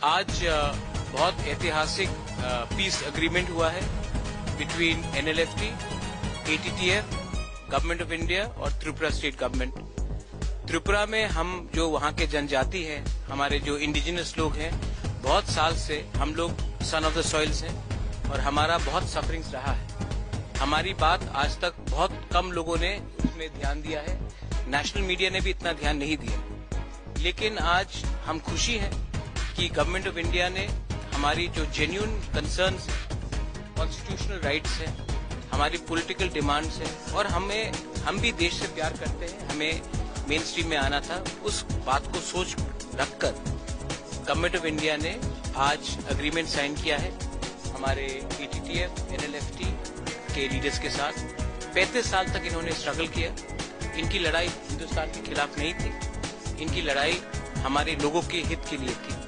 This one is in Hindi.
आज बहुत ऐतिहासिक पीस एग्रीमेंट हुआ है between NLFT, ATTF, government of India और त्रिपुरा स्टेट गवर्नमेंट। त्रिपुरा में हम जो वहाँ के जनजाति हैं, हमारे जो इंडिजिनस लोग हैं, बहुत साल से हम लोग सन ऑफ द सॉइल्स हैं और हमारा बहुत सफरिंग्स रहा है। हमारी बात आज तक बहुत कम लोगों ने उसमें ध्यान दिया है, नेशनल मीडिया ने भी इतना ध्यान नहीं दिया। लेकिन आज हम खुशी हैं कि गवर्नमेंट ऑफ इंडिया ने हमारी जो जेन्युइन कंसर्न्स, कॉन्स्टिट्यूशनल राइट्स हैं, हमारी पॉलिटिकल डिमांड्स हैं और हम भी देश से प्यार करते हैं, हमें मेन स्ट्रीम में आना था, उस बात को सोच रखकर गवर्नमेंट ऑफ इंडिया ने आज एग्रीमेंट साइन किया है हमारे ATTF, NLFT के लीडर्स के साथ। 35 साल तक इन्होंने स्ट्रगल किया। इनकी लड़ाई हिंदुस्तान के खिलाफ नहीं थी, इनकी लड़ाई हमारे लोगों के हित के लिए थी।